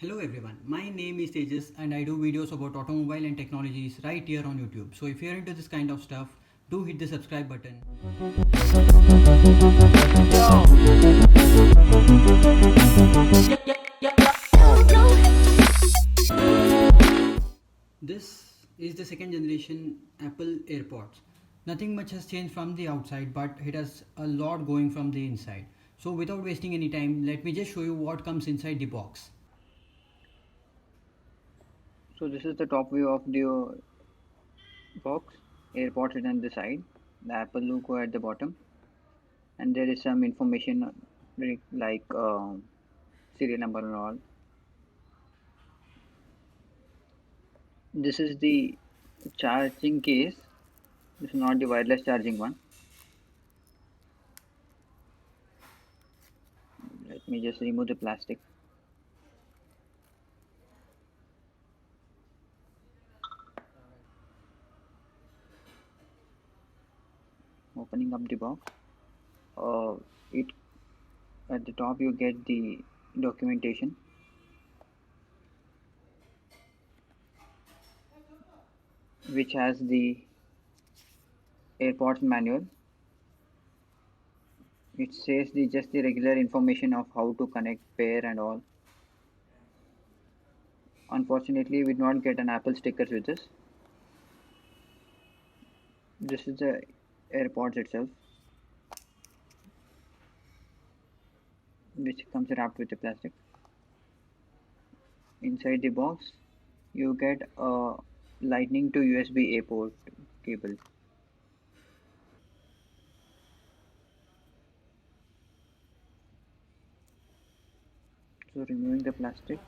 Hello everyone, my name is Tejas and I do videos about automobile and technologies right here on YouTube. So if you're into this kind of stuff, do hit the subscribe button. This is the second generation Apple AirPods. Nothing much has changed from the outside, but it has a lot going from the inside. So without wasting any time, let me just show you what comes inside the box. So this is the top view of the box. AirPods is on the side, the Apple logo at the bottom, and there is some information like serial number and all. This is the charging case. This is not the wireless charging one. Let me just remove the plastic. Opening up the box. It at the top you get the documentation, which has the AirPods manual. It says just the regular information of how to connect, pair, and all. Unfortunately, we did not get an Apple sticker with this. This is the AirPods itself, which comes wrapped with the plastic. Inside the box, you get a Lightning to USB A port cable. So removing the plastic,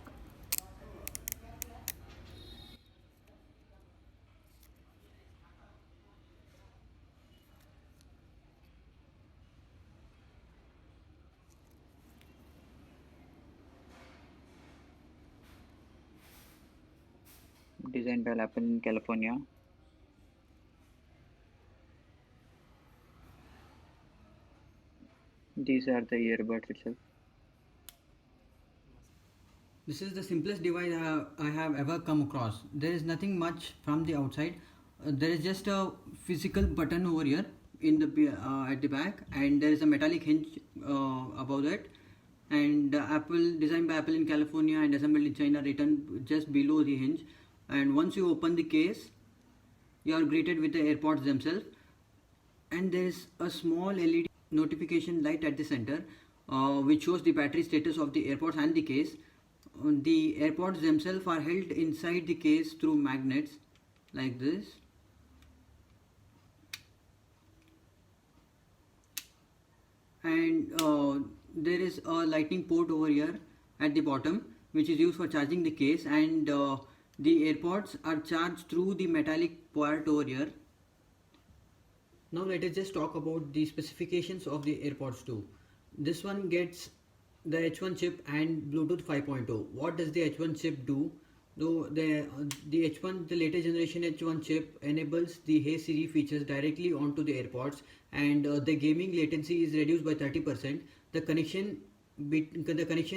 designed by Apple in California. These are the earbuds itself. This is the simplest device I have ever come across. There is nothing much from the outside. There is just a physical button over here in the at the back, and there is a metallic hinge above that. And Apple, designed by Apple in California and assembled in China, written just below the hinge. And once you open the case, you are greeted with the AirPods themselves, and there is a small LED notification light at the center, which shows the battery status of the AirPods and the case. The AirPods themselves are held inside the case through magnets like this, and there is a lightning port over here at the bottom, which is used for charging the case, and the AirPods are charged through the metallic part over here. Now let us just talk about the specifications of the AirPods 2. This one gets the H1 chip and Bluetooth 5.0. What does the H1 chip do? Though the H1, the latest generation H1 chip enables the Hey Siri features directly onto the AirPods, and the gaming latency is reduced by 30%. The connection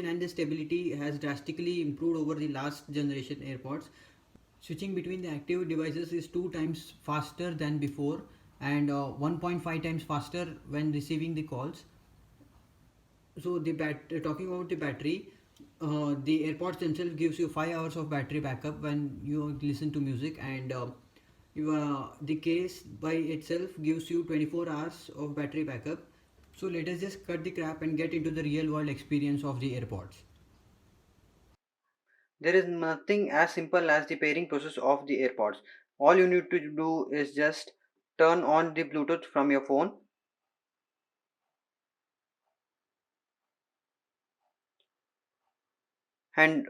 and the stability has drastically improved over the last generation AirPods. Switching between the active devices is 2 times faster than before, and 1.5 times faster when receiving the calls. So talking about the battery, the AirPods themselves gives you 5 hours of battery backup when you listen to music, and the case by itself gives you 24 hours of battery backup. So let us just cut the crap and get into the real world experience of the AirPods. There is nothing as simple as the pairing process of the AirPods. All you need to do is just turn on the Bluetooth from your phone and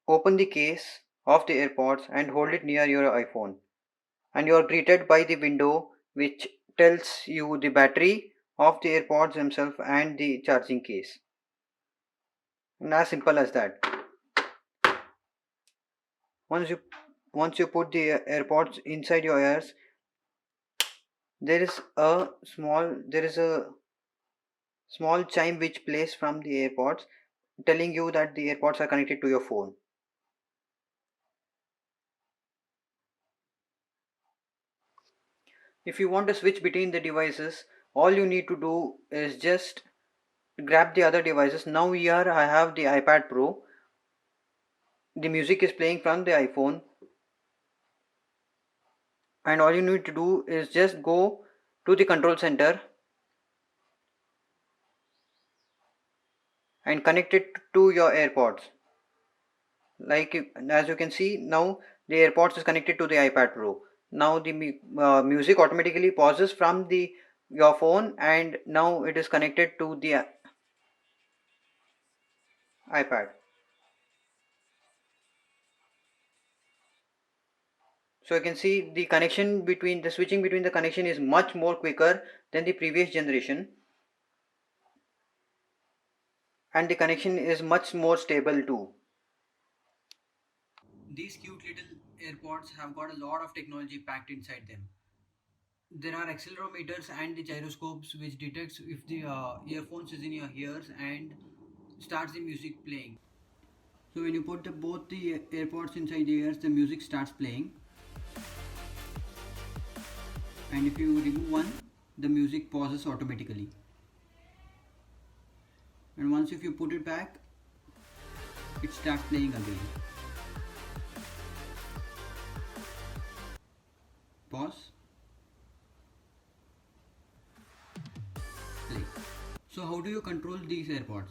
open the case of the AirPods and hold it near your iPhone. And you are greeted by the window which tells you the battery of the AirPods themselves and the charging case. And as simple as that. Once you once you put the AirPods inside your ears, there is a small chime which plays from the AirPods telling you that the AirPods are connected to your phone. If you want to switch between the devices, all you need to do is just grab the other devices. Now here I have the iPad Pro. The music is playing from the iPhone, and all you need to do is just go to the control center and connect it to your AirPods. As you can see, now the AirPods is connected to the iPad Pro. Now the music automatically pauses from the your phone, and now it is connected to the iPad. So you can see the switching between the connection is much more quicker than the previous generation, and the connection is much more stable too. These cute little AirPods have got a lot of technology packed inside them. There are accelerometers and the gyroscopes which detects if the earphones is in your ears and starts the music playing. So when you put both the AirPods inside the ears, the music starts playing, and if you remove one, the music pauses automatically. And once if you put it back, it starts playing again. Pause. Play. So how do you control these AirPods?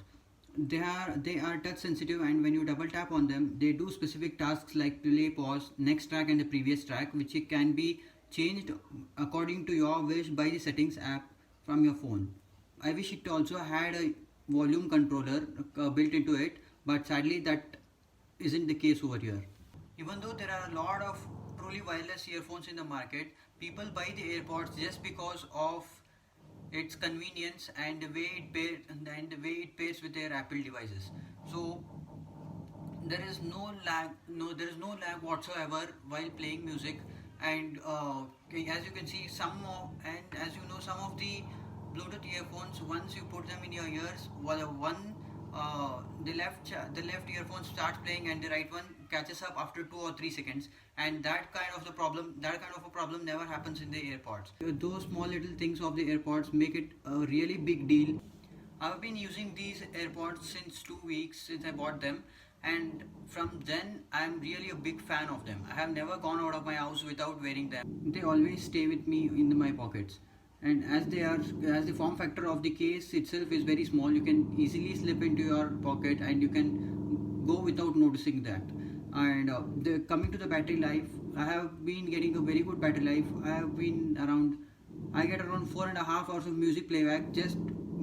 They are touch sensitive, and when you double tap on them, they do specific tasks like play, pause, next track and the previous track, which it can be changed according to your wish by the settings app from your phone. I wish it also had a volume controller built into it, but sadly that isn't the case over here. Even though there are a lot of truly wireless earphones in the market, people buy the AirPods just because of its convenience and the way it pairs with their Apple devices. So there is no lag whatsoever while playing music, and as you can see and as you know, some of the Bluetooth earphones, once you put them in your ears, the left earphone starts playing and the right one catches up after 2 or 3 seconds, and that kind of a problem never happens in the AirPods. Those small little things of the AirPods make it a really big deal. I've been using these AirPods since 2 weeks since I bought them, and from then I'm really a big fan of them. I have never gone out of my house without wearing them. They always stay with me in my pockets, and as the form factor of the case itself is very small, you can easily slip into your pocket and you can go without noticing that. And coming to the battery life, I have been getting a very good battery life. I get around 4.5 hours of music playback just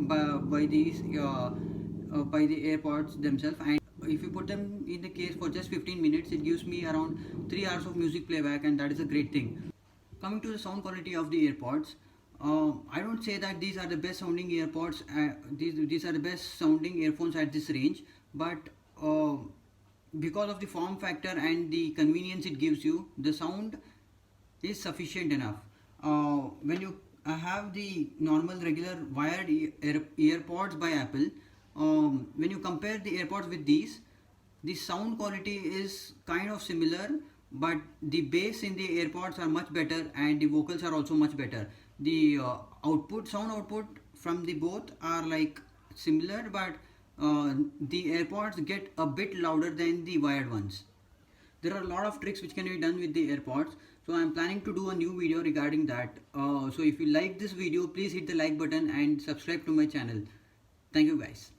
by the AirPods themselves, and if you put them in the case for just 15 minutes, it gives me around 3 hours of music playback, and that is a great thing. Coming to the sound quality of the AirPods, I don't say that these are the best sounding AirPods. These are the best sounding earphones at this range, but because of the form factor and the convenience it gives you, the sound is sufficient enough. When you have the normal regular wired AirPods by Apple, when you compare the AirPods with these, the sound quality is kind of similar, but the bass in the AirPods are much better and the vocals are also much better. The sound output from the both are like similar, but the AirPods get a bit louder than the wired ones. There are a lot of tricks which can be done with the AirPods, so I am planning to do a new video regarding that. So if you like this video, please hit the like button and subscribe to my channel. Thank you guys.